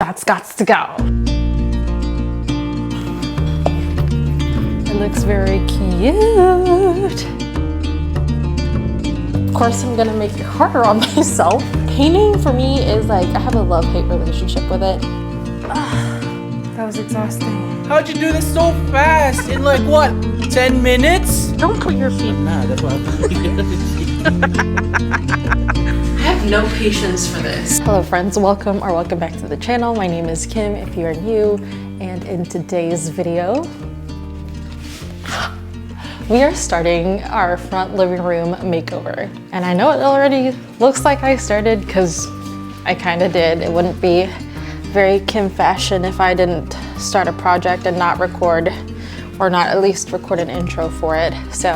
That's gots to go. It looks very cute. Of course, I'm gonna make it harder on myself. Painting for me is like, I have a love-hate relationship with it. That was exhausting. How'd you do this so fast? In like what, 10 minutes? Don't put your feet. Nah, that's what I have no patience for this. Hello friends, welcome back to the channel. My name is Kim if you are new, and in today's video, we are starting our front living room makeover. And I know it already looks like I started because I kind of did. It wouldn't be very Kim fashion if I didn't start a project and not record, or not at least record an intro for it. So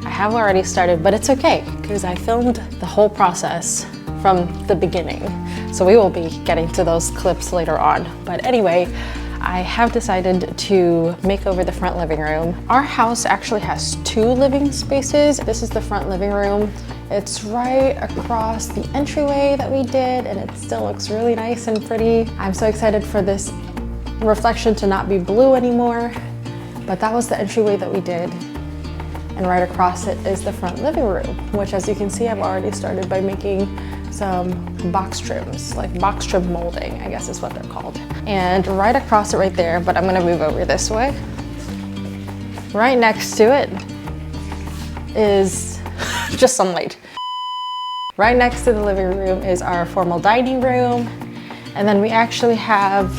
I have already started, but it's okay because I filmed the whole process from the beginning. So we will be getting to those clips later on. But anyway, I have decided to make over the front living room. Our house actually has two living spaces. This is the front living room. It's right across the entryway that we did, and it still looks really nice and pretty. I'm so excited for this reflection to not be blue anymore, but that was the entryway that we did. And right across it is the front living room, which, as you can see, I've already started by making some box trims, like box trim molding, I guess is what they're called. And right across it right there, but I'm gonna move over this way. Right next to it is just some light. Right next to the living room is our formal dining room. And then we actually have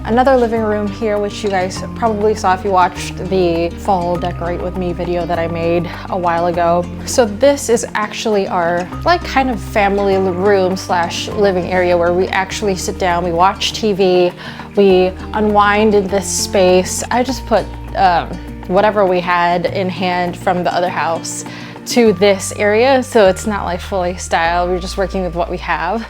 another living room here, which you guys probably saw if you watched the fall decorate with me video that I made a while ago. So this is actually our like kind of family room slash living area where we actually sit down, we watch TV, we unwind in this space. I just put whatever we had in hand from the other house to this area, so it's not like fully styled. We're just working with what we have.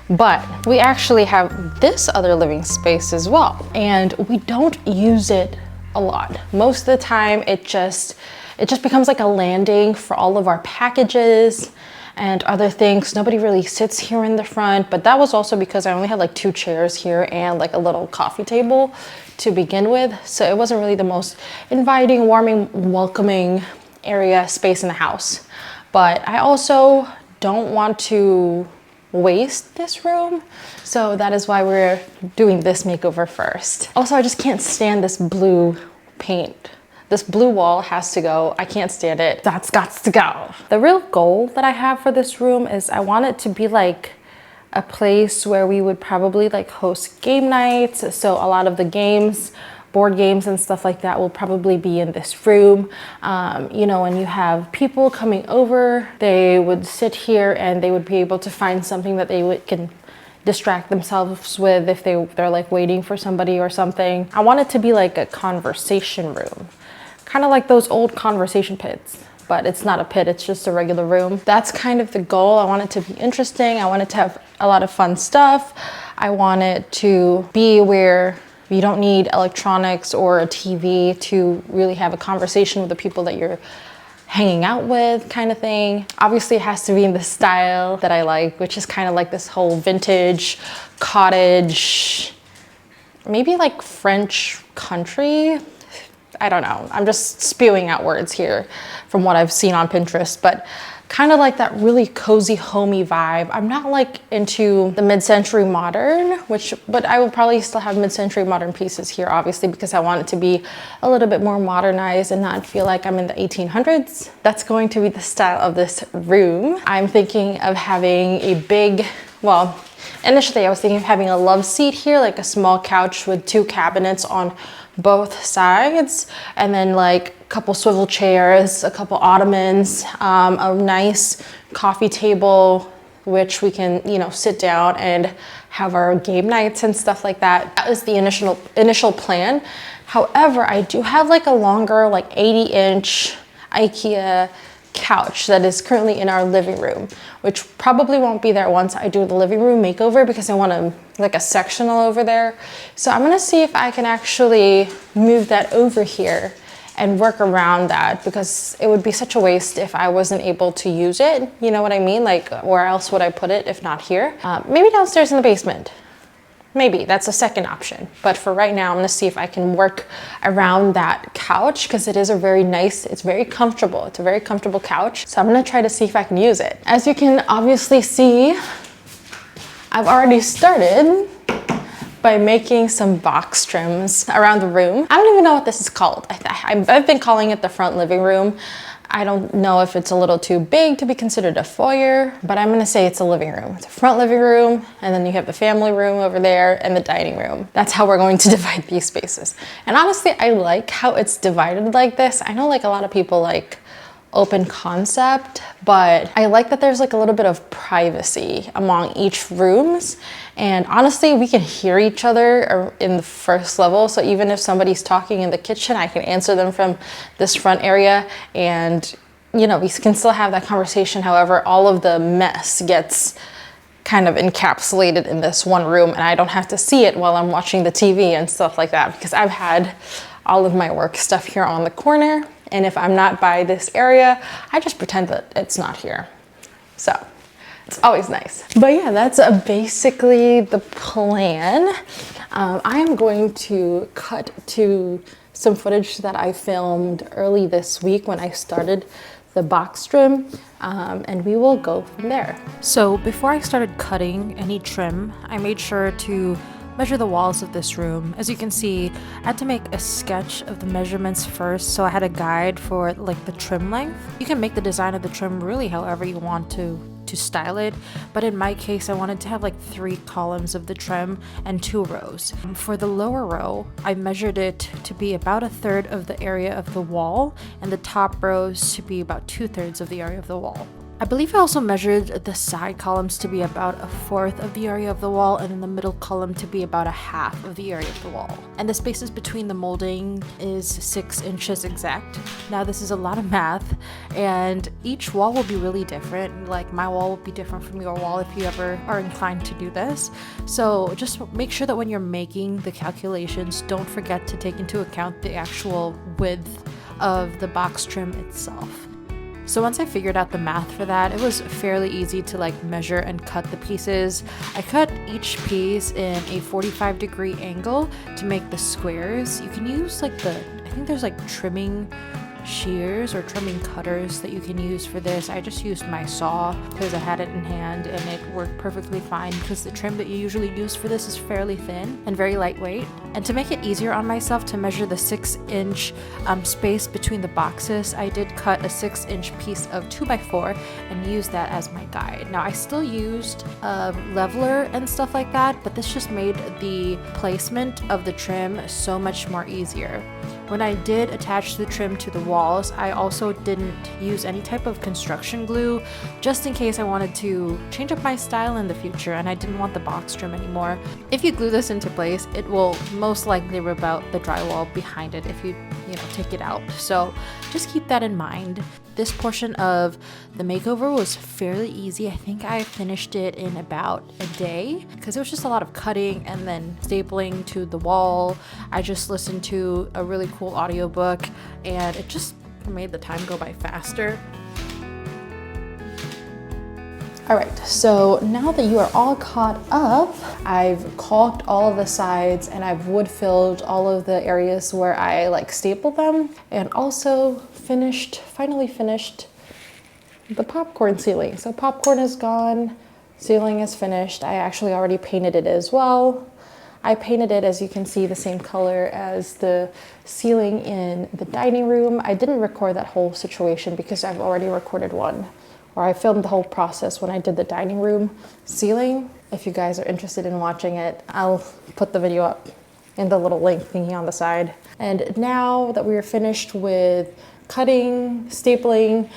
But we actually have this other living space as well, and we don't use it a lot. Most of the time it just becomes like a landing for all of our packages and other things. Nobody really sits here in the front, but that was also because I only had like 2 chairs here and like a little coffee table to begin with. So it wasn't really the most inviting, warming, welcoming area space in the house. But I also don't want to waste this room, so that is why we're doing this makeover first. Also, I just can't stand this blue paint. This blue wall has to go. I can't stand it. That's gots to go. The real goal that I have for this room is I want it to be like a place where we would probably like host game nights. So a lot of the games, board games and stuff like that will probably be in this room. You know, when you have people coming over, they would sit here and they would be able to find something that they can distract themselves with if they're like waiting for somebody or something. I want it to be like a conversation room, kind of like those old conversation pits, but it's not a pit, it's just a regular room. That's kind of the goal. I want it to be interesting. I want it to have a lot of fun stuff. I want it to be where you don't need electronics or a TV to really have a conversation with the people that you're hanging out with, kind of thing. Obviously it has to be in the style that I like, which is kind of like this whole vintage cottage, maybe like French country. I don't know, I'm just spewing out words here from what I've seen on Pinterest, but kind of like that really cozy, homey vibe. I'm not like into the mid-century modern, but I will probably still have mid-century modern pieces here, obviously, because I want it to be a little bit more modernized and not feel like I'm in the 1800s. That's going to be the style of this room. I'm thinking of having a big, well, initially I was thinking of having a love seat here, like a small couch with 2 cabinets on both sides, and then like a couple swivel chairs, a couple ottomans, a nice coffee table, which we can, you know, sit down and have our game nights and stuff like that. That was the initial plan. However, I do have like a longer, like 80-inch IKEA couch that is currently in our living room, which probably won't be there once I do the living room makeover because I want to like a sectional over there. So I'm gonna see if I can actually move that over here and work around that, because it would be such a waste if I wasn't able to use it. You know what I mean? Like, where else would I put it if not here? Maybe downstairs in the basement. maybe that's a second option. But for right now, I'm gonna see if I can work around that couch because it is a very nice, it's very comfortable. It's a very comfortable couch. So I'm gonna try to see if I can use it. As you can obviously see, I've already started by making some box trims around the room. I don't even know what this is called. I've been calling it the front living room. I don't know if it's a little too big to be considered a foyer, but I'm gonna say it's a living room. It's a front living room, and then you have the family room over there and the dining room. That's how we're going to divide these spaces. And honestly, I like how it's divided like this. I know like a lot of people like open concept, but I like that there's like a little bit of privacy among each rooms. And honestly, we can hear each other in the first level. So even if somebody's talking in the kitchen, I can answer them from this front area, and you know, we can still have that conversation. However, all of the mess gets kind of encapsulated in this one room, and I don't have to see it while I'm watching the TV and stuff like that, because I've had all of my work stuff here on the corner. And if I'm not by this area, I just pretend that it's not here. So it's always nice. But yeah, that's basically the plan. I am going to cut to some footage that I filmed early this week when I started the box trim, and we will go from there. So before I started cutting any trim, I made sure to measure the walls of this room. As you can see, I had to make a sketch of the measurements first, so I had a guide for like the trim length. You can make the design of the trim really however you want to style it, but in my case I wanted to have like 3 columns of the trim and 2 rows. For the lower row, I measured it to be about 1/3 of the area of the wall, and the top rows to be about 2/3 of the area of the wall. I believe I also measured the side columns to be about 1/4 of the area of the wall, and then the middle column to be about 1/2 of the area of the wall. And the spaces between the molding is 6 inches exact. Now this is a lot of math, and each wall will be really different. Like my wall will be different from your wall if you ever are inclined to do this. So just make sure that when you're making the calculations, don't forget to take into account the actual width of the box trim itself. So once I figured out the math for that, it was fairly easy to like measure and cut the pieces. I cut each piece in a 45-degree angle to make the squares. You can use like I think there's like trimming shears or trimming cutters that you can use for this. I just used my saw because I had it in hand, and it worked perfectly fine because the trim that you usually use for this is fairly thin and very lightweight. And to make it easier on myself to measure the 6-inch space between the boxes, I did cut a 6-inch piece of 2x4 and use that as my guide. Now I still used a leveler and stuff like that, but this just made the placement of the trim so much more easier. When I did attach the trim to the walls, I also didn't use any type of construction glue, just in case I wanted to change up my style in the future and I didn't want the box trim anymore. If you glue this into place, it will most likely rip out the drywall behind it if you take it out. So just keep that in mind. This portion of the makeover was fairly easy. I think I finished it in about a day because it was just a lot of cutting and then stapling to the wall. I just listened to a really cool audiobook, and it just made the time go by faster. All right, so now that you are all caught up, I've caulked all of the sides and I've wood filled all of the areas where I like stapled them, and also finally finished the popcorn ceiling. So popcorn is gone, ceiling is finished. I actually already painted it as well. I painted it, as you can see, the same color as the ceiling in the dining room. I didn't record that whole situation because I've already recorded one, or I filmed the whole process when I did the dining room ceiling. If you guys are interested in watching it, I'll put the video up in the little link thingy on the side. And now that we are finished with cutting, stapling,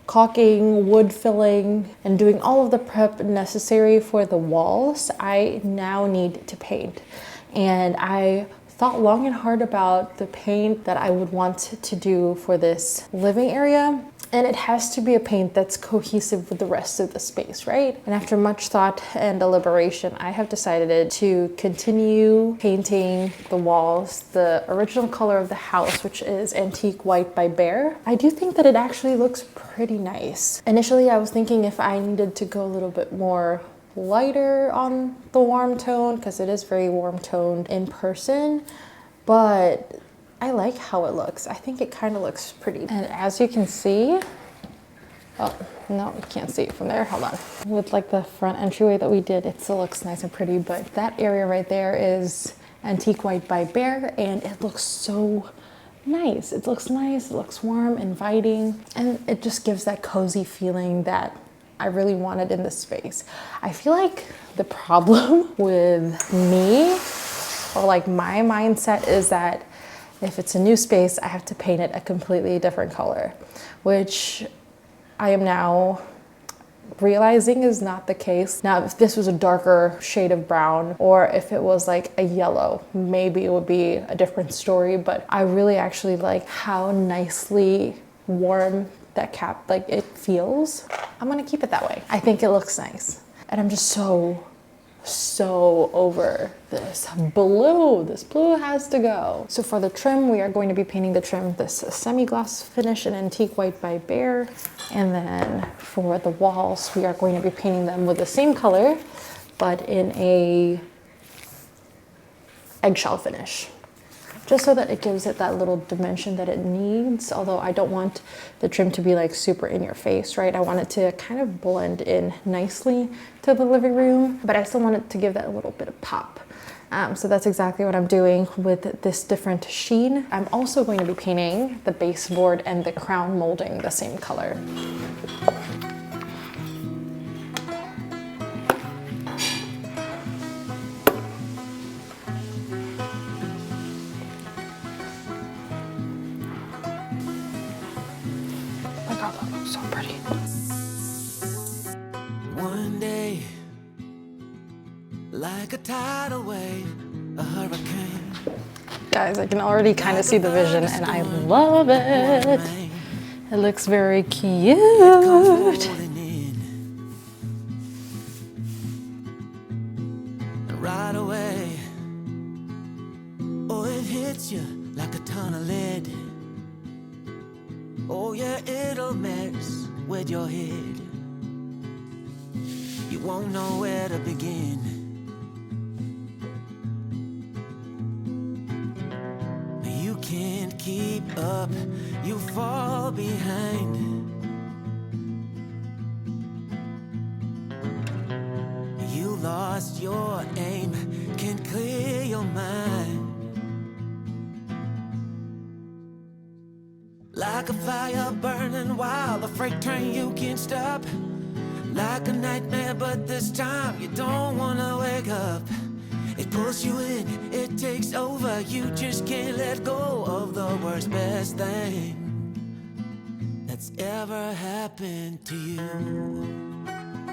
caulking, wood filling, and doing all of the prep necessary for the walls, I now need to paint. And I thought long and hard about the paint that I would want to do for this living area. And it has to be a paint that's cohesive with the rest of the space, right? And after much thought and deliberation, I have decided to continue painting the walls the original color of the house, which is antique white by Behr. I do think that it actually looks pretty nice. Initially, I was thinking if I needed to go a little bit more lighter on the warm tone because it is very warm toned in person, but I like how it looks. I think it kind of looks pretty. And as you can see, oh, no, you can't see it from there. Hold on. With like the front entryway that we did, it still looks nice and pretty, but that area right there is antique white by Behr, and it looks so nice. It looks nice, it looks warm, inviting, and it just gives that cozy feeling that I really wanted in this space. I feel like the problem with me, or like my mindset, is that if it's a new space, I have to paint it a completely different color, which I am now realizing is not the case. Now, if this was a darker shade of brown, or if it was like a yellow, maybe it would be a different story, but I really actually like how nicely warm that cap, like it feels. I'm gonna keep it that way. I think it looks nice. And I'm just so over this blue. This blue has to go. So for the trim, we are going to be painting the trim this semi-gloss finish in antique white by Behr. And then for the walls, we are going to be painting them with the same color, but in a eggshell finish, just so that it gives it that little dimension that it needs. Although I don't want the trim to be like super in your face, right? I want it to kind of blend in nicely to the living room, but I still want it to give that little bit of pop. So that's exactly what I'm doing with this different sheen. I'm also going to be painting the baseboard and the crown molding the same color. So pretty. One day, like a tidal wave, a hurricane. Guys, I can already kind of see the vision and I love it. It looks very cute. Right away, oh, it hits you like a ton of lead. Oh yeah, it'll mess with your head. You won't know where to begin. You can't keep up, you fall behind. You lost your aim, can't clear your mind. Like a fire burning wild, a freight train you can't stop. Like a nightmare, but this time you don't wanna wake up. It pulls you in, it takes over. You just can't let go of the worst, best thing that's ever happened to you.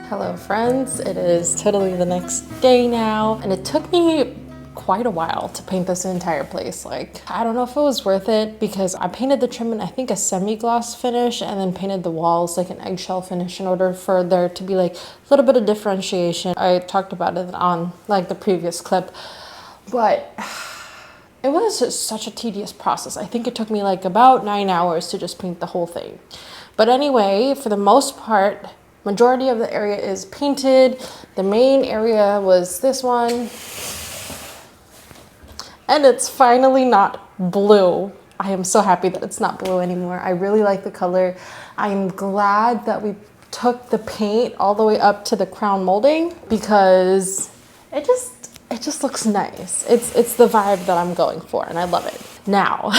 Hello friends, it is totally the next day now, and it took me quite a while to paint this entire place. Like, I don't know if it was worth it because I painted the trim in I think a semi-gloss finish and then painted the walls like an eggshell finish in order for there to be like a little bit of differentiation. I talked about it on like the previous clip, but it was just such a tedious process. I think it took me like about 9 hours to just paint the whole thing. But anyway, for the most part, majority of the area is painted. The main area was this one. And it's finally not blue. I am so happy that it's not blue anymore. I really like the color. I'm glad that we took the paint all the way up to the crown molding because it just looks nice. It's the vibe that I'm going for and I love it. Now,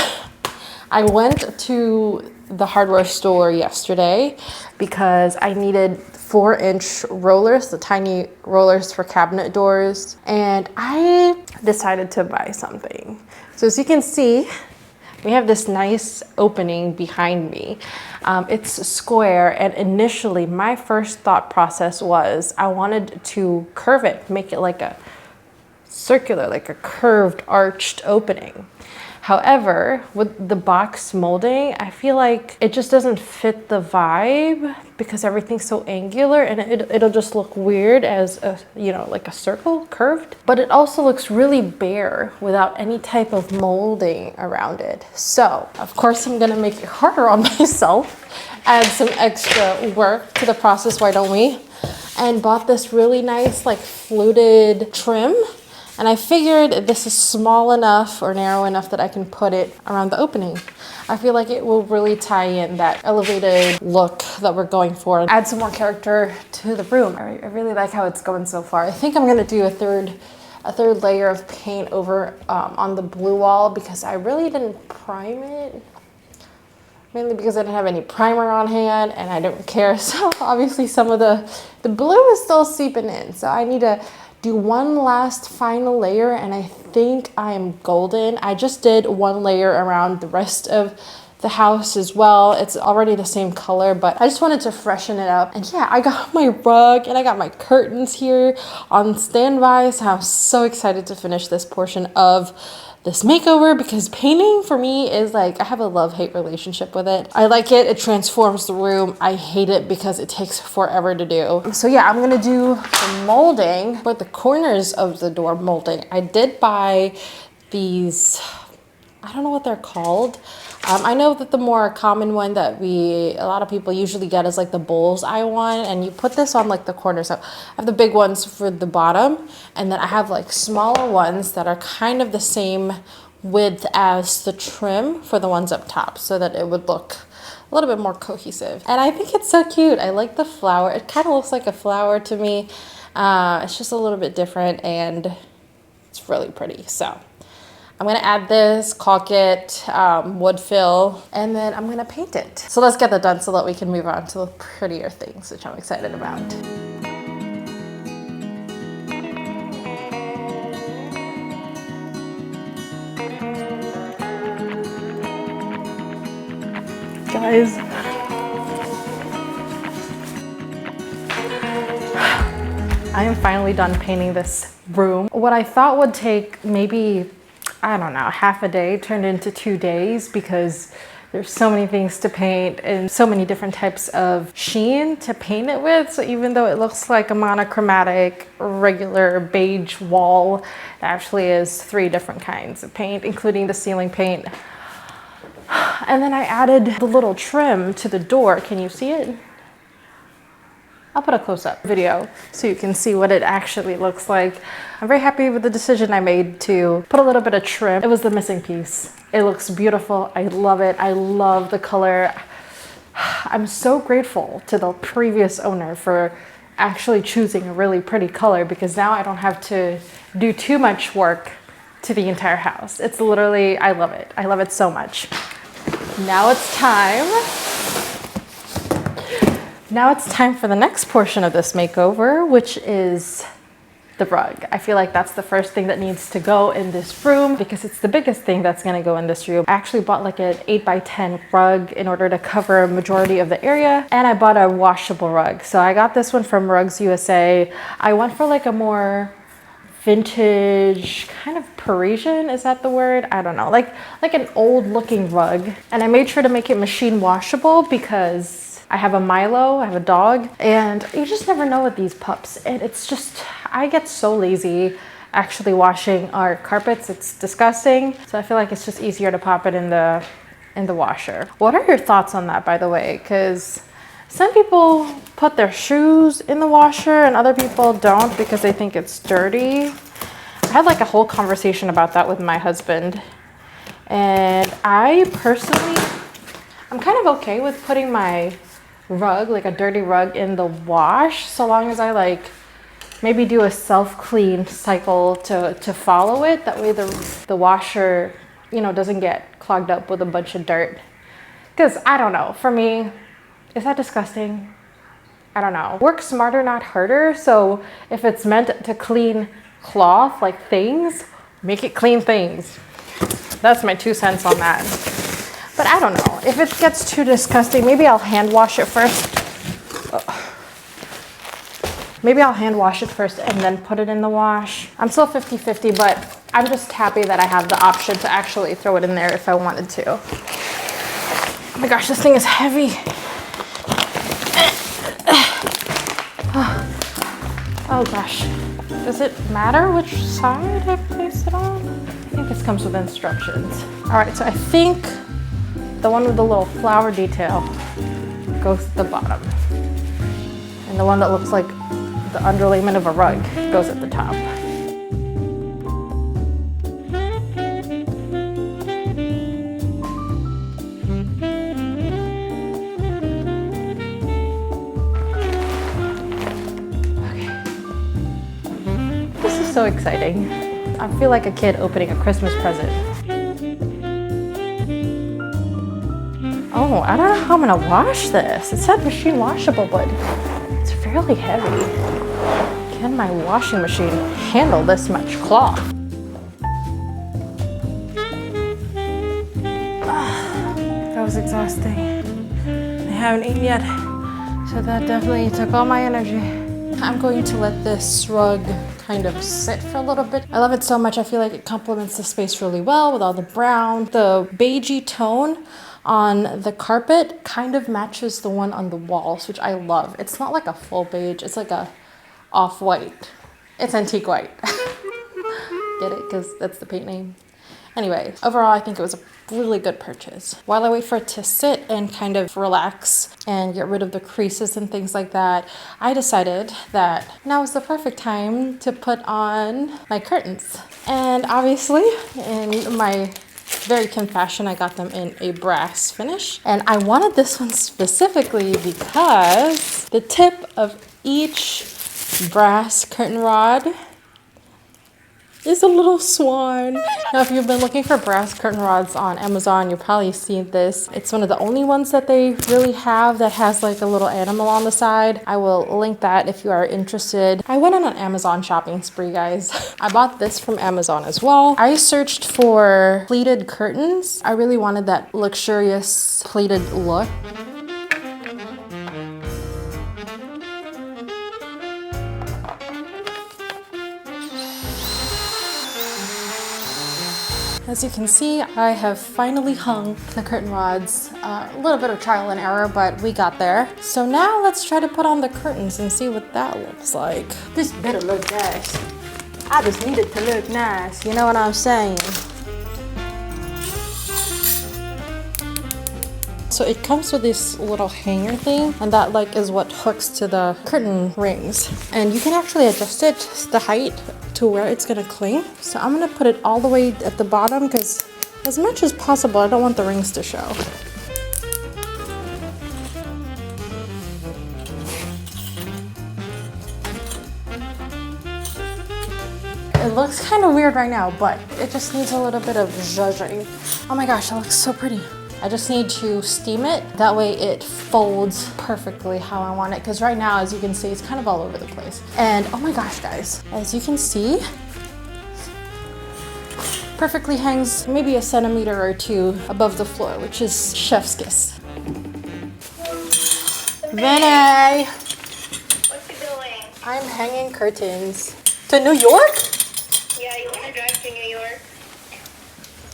I went to the hardware store yesterday because I needed 4-inch rollers, the tiny rollers for cabinet doors, and I decided to buy something. So as you can see, we have this nice opening behind me. It's square, and initially my first thought process was I wanted to curve it, make it like a circular, like a curved, arched opening. However, with the box molding, I feel like it just doesn't fit the vibe because everything's so angular and it'll just look weird as a, you know, like a circle curved. But it also looks really bare without any type of molding around it. So, of course, I'm gonna make it harder on myself, add some extra work to the process, why don't we? and bought this really nice like fluted trim. And I figured this is small enough or narrow enough that I can put it around the opening. I feel like it will really tie in that elevated look that we're going for. Add some more character to the room. I really like how it's going so far. I think I'm gonna do a third layer of paint over on the blue wall because I really didn't prime it. Mainly because I didn't have any primer on hand and I don't care. So obviously some of the blue is still seeping in. So I need to do one last final layer and I think I am golden. I just did one layer around the rest of the house as well. It's already the same color, but I just wanted to freshen it up. And yeah, I got my rug and I got my curtains here on standby. So I'm so excited to finish this portion of this makeover because painting for me is like, I have a love-hate relationship with it. I like it, it transforms the room. I hate it because it takes forever to do. So yeah, I'm gonna do the molding, but the corners of the door molding. I did buy these, I don't know what they're called. I know that the more common one that a lot of people usually get is like the bullseye one, and you put this on like the corners. So I have the big ones for the bottom, and then I have like smaller ones that are kind of the same width as the trim for the ones up top, so that it would look a little bit more cohesive. And I think it's so cute. I like the flower. It kind of looks like a flower to me. It's just a little bit different and it's really pretty. So I'm gonna add this, caulk it, wood fill, and then I'm gonna paint it. So let's get that done so that we can move on to the prettier things, which I'm excited about. Guys, I am finally done painting this room. What I thought would take maybe, I don't know, half a day turned into 2 days because there's so many things to paint and so many different types of sheen to paint it with. So even though it looks like a monochromatic, regular beige wall, it actually is 3 different kinds of paint, including the ceiling paint. And then I added the little trim to the door. Can you see it? I'll put a close-up video so you can see what it actually looks like. I'm very happy with the decision I made to put a little bit of trim. It was the missing piece. It looks beautiful. I love it. I love the color. I'm so grateful to the previous owner for actually choosing a really pretty color because now I don't have to do too much work to the entire house. It's literally, I love it. I love it so much. Now it's time for the next portion of this makeover, which is the rug. I feel like that's the first thing that needs to go in this room because it's the biggest thing that's gonna go in this room. I actually bought like an 8x10 rug in order to cover a majority of the area, and I bought a washable rug. So I got this one from Rugs USA. I went for like a more vintage, kind of Parisian, is that the word? I don't know, like an old looking rug. And I made sure to make it machine washable because I have a Milo, I have a dog, and you just never know with these pups. And it's just, I get so lazy actually washing our carpets. It's disgusting. So I feel like it's just easier to pop it in the washer. What are your thoughts on that, by the way? Because some people put their shoes in the washer and other people don't because they think it's dirty. I had like a whole conversation about that with my husband. And I personally, I'm kind of okay with putting my rug, like a dirty rug, in the wash, so long as I like maybe do a self-clean cycle to follow it. That way the washer, you know, doesn't get clogged up with a bunch of dirt. Because I don't know, for me, is that disgusting? I don't know. Work smarter, not harder. So if it's meant to clean cloth, like things, make it clean things. That's my 2 cents on that. But I don't know. If it gets too disgusting, maybe I'll hand wash it first. Maybe I'll hand wash it first and then put it in the wash. I'm still 50-50, but I'm just happy that I have the option to actually throw it in there if I wanted to. Oh my gosh, this thing is heavy. Oh gosh. Does it matter which side I place it on? I think this comes with instructions. All right, so I think the one with the little flower detail goes to the bottom. And the one that looks like the underlayment of a rug goes at the top. This is so exciting. I feel like a kid opening a Christmas present. Oh, I don't know how I'm gonna wash this. It said machine washable, but it's fairly heavy. Can my washing machine handle this much cloth? That was exhausting. I haven't eaten yet, so that definitely took all my energy. I'm going to let this rug kind of sit for a little bit. I love it so much. I feel like it complements the space really well with all the brown. The beigey tone on the carpet kind of matches the one on the walls, which I love. It's not like a full beige, it's like a off-white. It's antique white. Get it? Because that's the paint name. Anyway, overall, I think it was a really good purchase. While I wait for it to sit and kind of relax and get rid of the creases and things like that, I decided that now is the perfect time to put on my curtains. And obviously, in my very Kim fashion, I got them in a brass finish. And I wanted this one specifically because the tip of each brass curtain rod is a little swan. Now, if you've been looking for brass curtain rods on Amazon, you'll probably see this. It's one of the only ones that they really have that has like a little animal on the side. I will link that if you are interested. I went on an Amazon shopping spree, guys. I bought this from Amazon as well. I searched for pleated curtains. I really wanted that luxurious pleated look. As you can see, I have finally hung the curtain rods. A little bit of trial and error, but we got there. So now let's try to put on the curtains and see what that looks like. This better look nice. I just need it to look nice, you know what I'm saying? So it comes with this little hanger thing, and that like is what hooks to the curtain rings. And you can actually adjust it, the height, to where it's gonna cling. So I'm gonna put it all the way at the bottom because as much as possible, I don't want the rings to show. It looks kind of weird right now, but it just needs a little bit of zhuzhing. Oh my gosh, that looks so pretty. I just need to steam it. That way it folds perfectly how I want it. Because right now, as you can see, it's kind of all over the place. And oh my gosh, guys, as you can see, perfectly hangs maybe a centimeter or two above the floor, which is chef's kiss. Vinny! What you doing? I'm hanging curtains. To New York? Yeah, you want to drive to New York?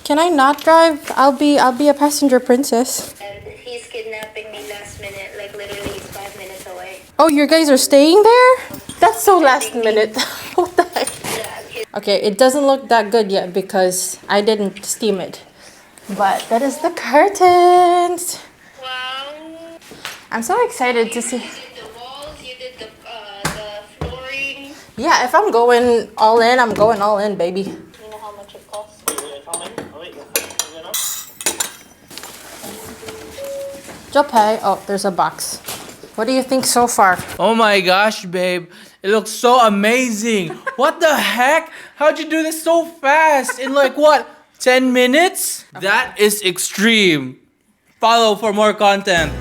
Can I not drive? I'll be a passenger princess. And he's kidnapping me last minute, like literally he's 5 minutes away. Oh, you guys are staying there? That's so last minute. What the heck? Yeah, Okay, it doesn't look that good yet because I didn't steam it. But that is the curtains. wow. I'm so excited to see. You did the walls, you did the flooring. Yeah, if I'm going all in, I'm going all in, baby. You know how much it costs? You'll pay. Oh, there's a box. What do you think so far? Oh my gosh, babe. It looks so amazing. What the heck? How'd you do this so fast? In like what? 10 minutes? That is extreme. Follow for more content.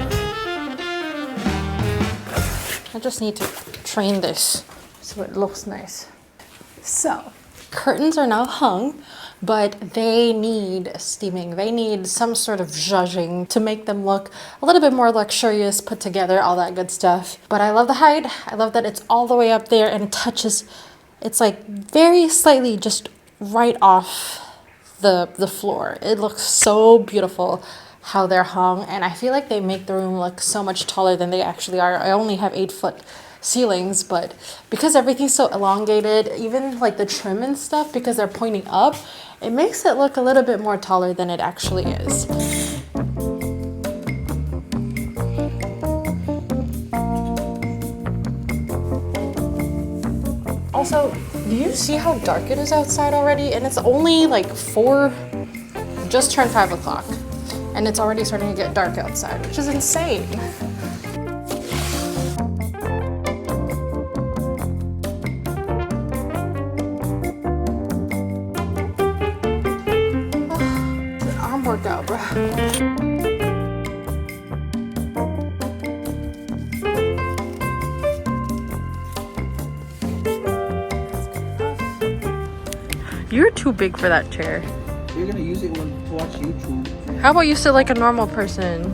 I just need to train this so it looks nice. So, curtains are now hung, but they need steaming. They need some sort of zhuzhing to make them look a little bit more luxurious, put together, all that good stuff. But I love the height. I love that it's all the way up there and it touches, it's like very slightly just right off the floor. It looks so beautiful how they're hung, and I feel like they make the room look so much taller than they actually are. I only have 8-foot ceilings, but because everything's so elongated, even like the trim and stuff, because they're pointing up, it makes it look a little bit more taller than it actually is. Also, do you see how dark it is outside already? And it's only like 4, just turned 5 o'clock. And it's already starting to get dark outside, which is insane. Arm workout, bro. You're too big for that chair. You're gonna use it when to watch YouTube. How about you sit like a normal person?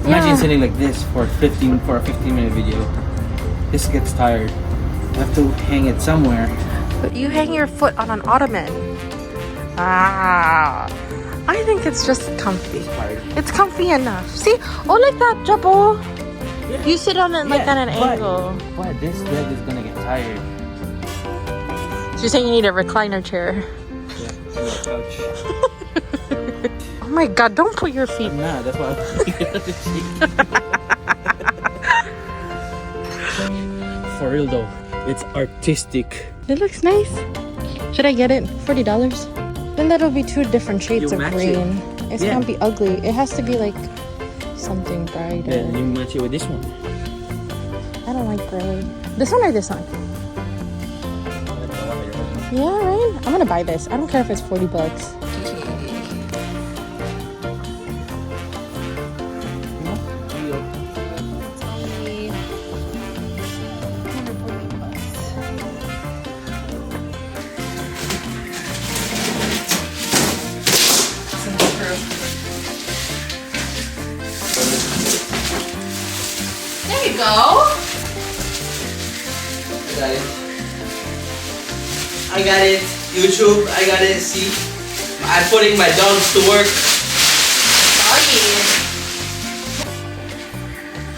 Imagine sitting like this for a 15-minute video. This gets tired. I have to hang it somewhere. But you hang your foot on an ottoman. Ah, I think it's just comfy. It's comfy enough. See? Oh, like that, Jabo. Yeah. You sit on it like at an angle. But this leg is gonna get tired. So you're saying you need a recliner chair? Yeah, couch. Oh my god, don't put your feet. Nah, that's why I'm For real though, it's artistic. It looks nice. Should I get it? $40? Then that'll be 2 different shades of green. It can't be ugly. It has to be like something brighter. Then you match it with this one. I don't like gray. This one or this one? Yeah, right? I'm gonna buy this. I don't care if it's $40. There you go. I got it. YouTube, I got it. See, I'm putting my dogs to work.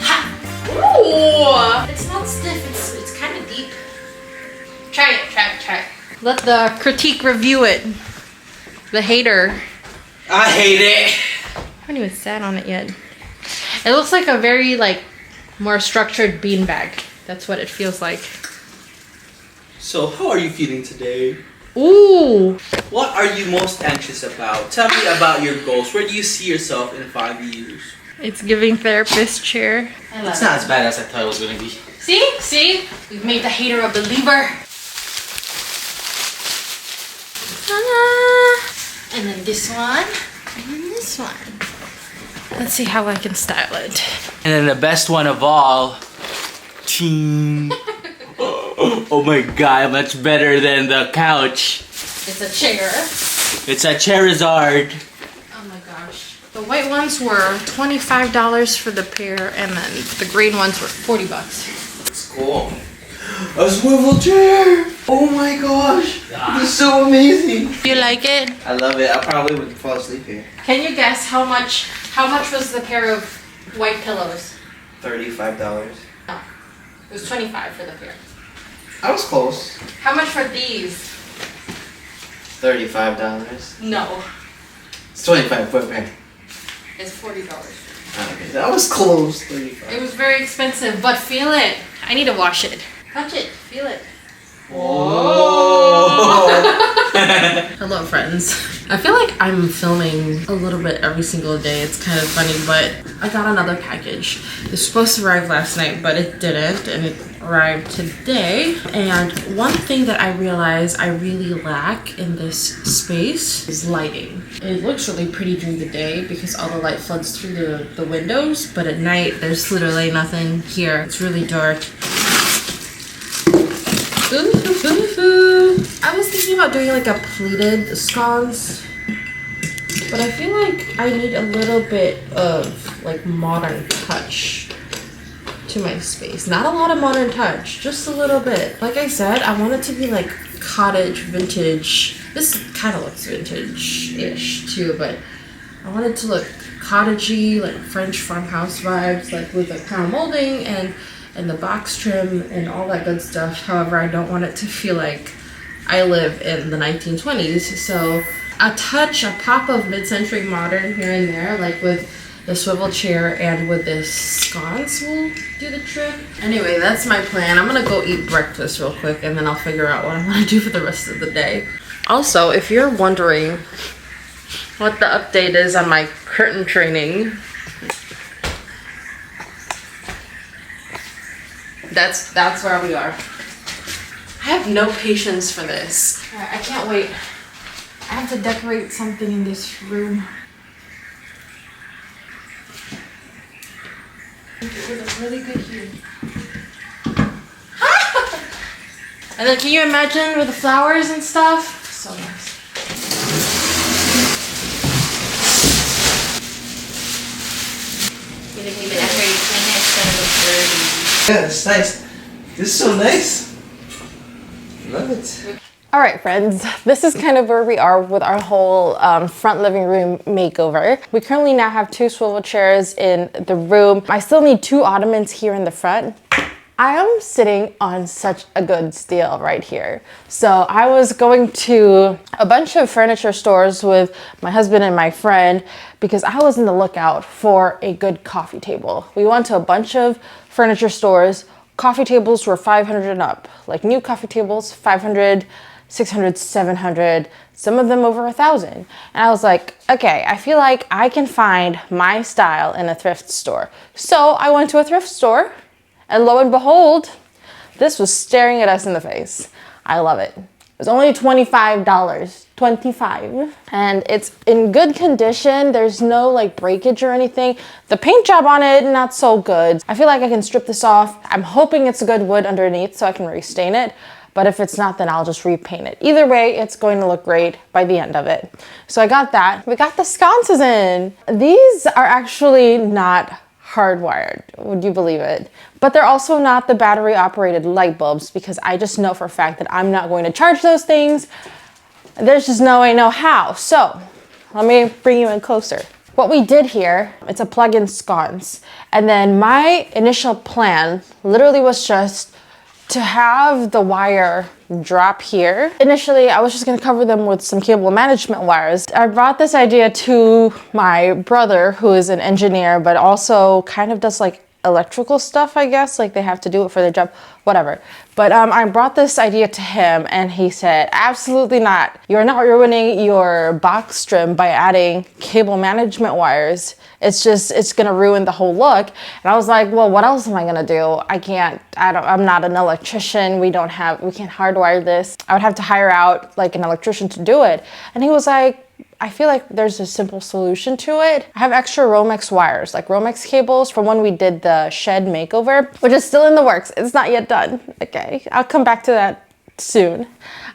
Ha! Ooh! It's not stiff. It's kind of deep. Try it. Let the critique review it. The hater. I hate it. I haven't even sat on it yet. It looks like a very more structured beanbag. That's what it feels like. So, how are you feeling today? Ooh! What are you most anxious about? Tell me about your goals. Where do you see yourself in 5 years? It's giving therapist chair. It's not as bad as I thought it was gonna be. See? We've made the hater a believer. And then this one. And then this one. Let's see how I can style it. And then the best one of all. Ching. Oh my god, much better than the couch. It's a chair. It's a Charizard. Oh my gosh. The white ones were $25 for the pair, and then the green ones were $40. It's cool. A swivel chair! Oh my gosh! This is so amazing! Do you like it? I love it. I probably would fall asleep here. Can you guess how much was the pair of white pillows? $35. No. It was $25 for the pair. I was close. How much for these? $35. No. It's 25 for a pair. It's $40. Okay, that was close. 35. It was very expensive, but feel it. I need to wash it. Touch it. Feel it. Whoa! Hello, friends. I feel like I'm filming a little bit every single day. It's kind of funny, but I got another package. It was supposed to arrive last night, but it didn't, and it arrived today. And one thing that I realized I really lack in this space is lighting. It looks really pretty during the day because all the light floods through the windows, but at night there's literally nothing here. It's really dark. I was thinking about doing like a pleated sconce, but I feel like I need a little bit of like modern touch to my space. Not a lot of modern touch, just a little bit. Like I said, I want it to be like cottage vintage. This kind of looks vintage-ish too, but I want it to look cottagey, like French farmhouse vibes, like with the crown molding and the box trim and all that good stuff. However, I don't want it to feel like I live in the 1920s. So a pop of mid-century modern here and there, like with the swivel chair and with this sconce will do the trick. Anyway, that's my plan. I'm gonna go eat breakfast real quick and then I'll figure out what I'm gonna do for the rest of the day. Also, if you're wondering what the update is on my curtain training, that's where we are. I have no patience for this. I can't wait. I have to decorate something in this room. It would look really good here. And then can you imagine with the flowers and stuff? So nice. Gonna leave it after you clean it, it's gonna look dirty. Yeah, it's nice. This is so nice. Love it. All right, friends, this is kind of where we are with our whole front living room makeover. We currently now have 2 swivel chairs in the room. I still need 2 ottomans here in the front. I am sitting on such a good steal right here. So I was going to a bunch of furniture stores with my husband and my friend because I was in the lookout for a good coffee table. We went to a bunch of furniture stores. Coffee tables were 500 and up, like new coffee tables, 500, 600, 700, some of them over 1,000. And I was like, okay, I feel like I can find my style in a thrift store. So I went to a thrift store and lo and behold, this was staring at us in the face. I love it. It was only $25, 25. And it's in good condition. There's no like breakage or anything. The paint job on it, not so good. I feel like I can strip this off. I'm hoping it's a good wood underneath so I can restain it. But if it's not, then I'll just repaint it. Either way, it's going to look great by the end of it. So I got that. We got the sconces in. These are actually not hardwired, would you believe it? But they're also not the battery operated light bulbs because I just know for a fact that I'm not going to charge those things. There's just no way, no how. So let me bring you in closer. What we did here, it's a plug-in sconce. And then my initial plan literally was just to have the wire drop here. Initially, I was just gonna cover them with some cable management wires. I brought this idea to my brother, who is an engineer, but also kind of does like electrical stuff, I guess. Like they have to do it for their job, whatever. But I brought this idea to him and he said, absolutely not. You're not ruining your box trim by adding cable management wires. It's gonna ruin the whole look. And I was like, well, what else am I gonna do? I'm not an electrician. We can't hardwire this. I would have to hire out like an electrician to do it. And he was like, I feel like there's a simple solution to it. I have extra Romex wires, like Romex cables from when we did the shed makeover, which is still in the works. It's not yet done. Okay, I'll come back to that soon.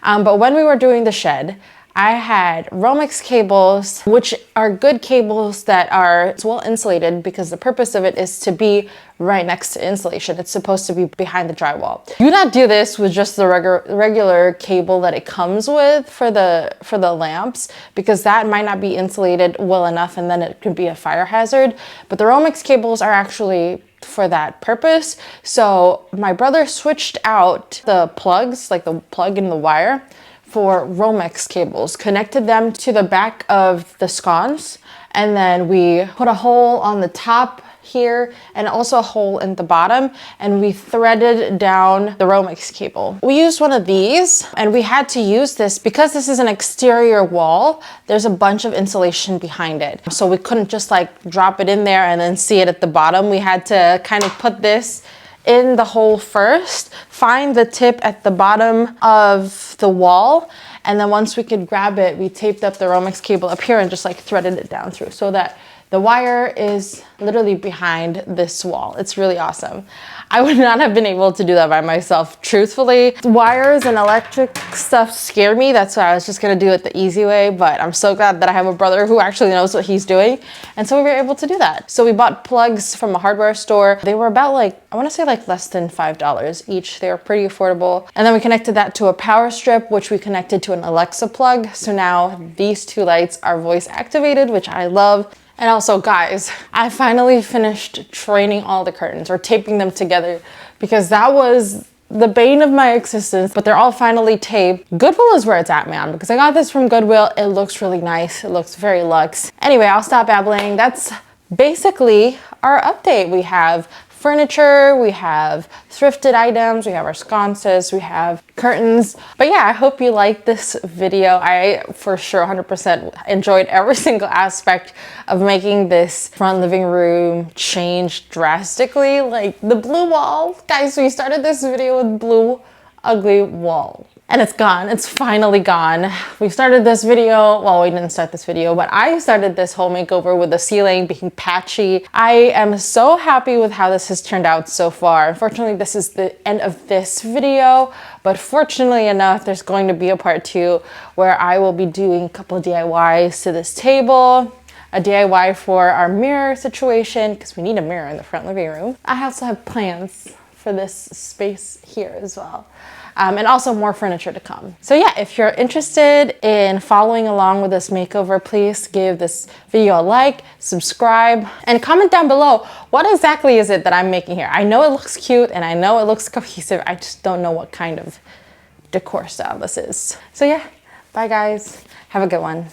But when we were doing the shed, I had Romex cables, which are good cables that are well insulated because the purpose of it is to be right next to insulation. It's supposed to be behind the drywall. Do not do this with just the regular cable that it comes with for the lamps because that might not be insulated well enough and then it could be a fire hazard. But the Romex cables are actually for that purpose. So my brother switched out the plugs, like the plug in the wire, for Romex cables, connected them to the back of the sconce, and then we put a hole on the top here and also a hole in the bottom, and we threaded down the Romex cable. We used one of these, and we had to use this because this is an exterior wall. There's a bunch of insulation behind it. So we couldn't just like drop it in there and then see it at the bottom. We had to kind of put this in the hole first, find the tip at the bottom of the wall, and then once we could grab it, we taped up the Romex cable up here and just like threaded it down through so that the wire is literally behind this wall. It's really awesome. I would not have been able to do that by myself, truthfully. Wires and electric stuff scare me. That's why I was just gonna do it the easy way, but I'm so glad that I have a brother who actually knows what he's doing. And so we were able to do that. So we bought plugs from a hardware store. They were about like, I wanna say like less than $5 each. They were pretty affordable. And then we connected that to a power strip, which we connected to an Alexa plug. So now these 2 lights are voice activated, which I love. And also, guys, I finally finished training all the curtains or taping them together because that was the bane of my existence, but they're all finally taped. Goodwill is where it's at, man, because I got this from Goodwill. It looks really nice. It looks very luxe. Anyway, I'll stop babbling. That's basically our update. We have furniture, we have thrifted items, we have our sconces, we have curtains. But yeah, I hope you liked this video. I for sure 100% enjoyed every single aspect of making this front living room change drastically. Like the blue wall, guys, we started this video with blue ugly wall. And it's gone, it's finally gone. We started this video, well, we didn't start this video, but I started this whole makeover with the ceiling being patchy. I am so happy with how this has turned out so far. Unfortunately, this is the end of this video, but fortunately enough, there's going to be a part 2 where I will be doing a couple of DIYs to this table, a DIY for our mirror situation, because we need a mirror in the front living room. I also have plans for this space here as well. And also more furniture to come. So yeah, if you're interested in following along with this makeover, please give this video a like, subscribe, and comment down below, what exactly is it that I'm making here? I know it looks cute and I know it looks cohesive. I just don't know what kind of decor style this is. So yeah, bye guys. Have a good one.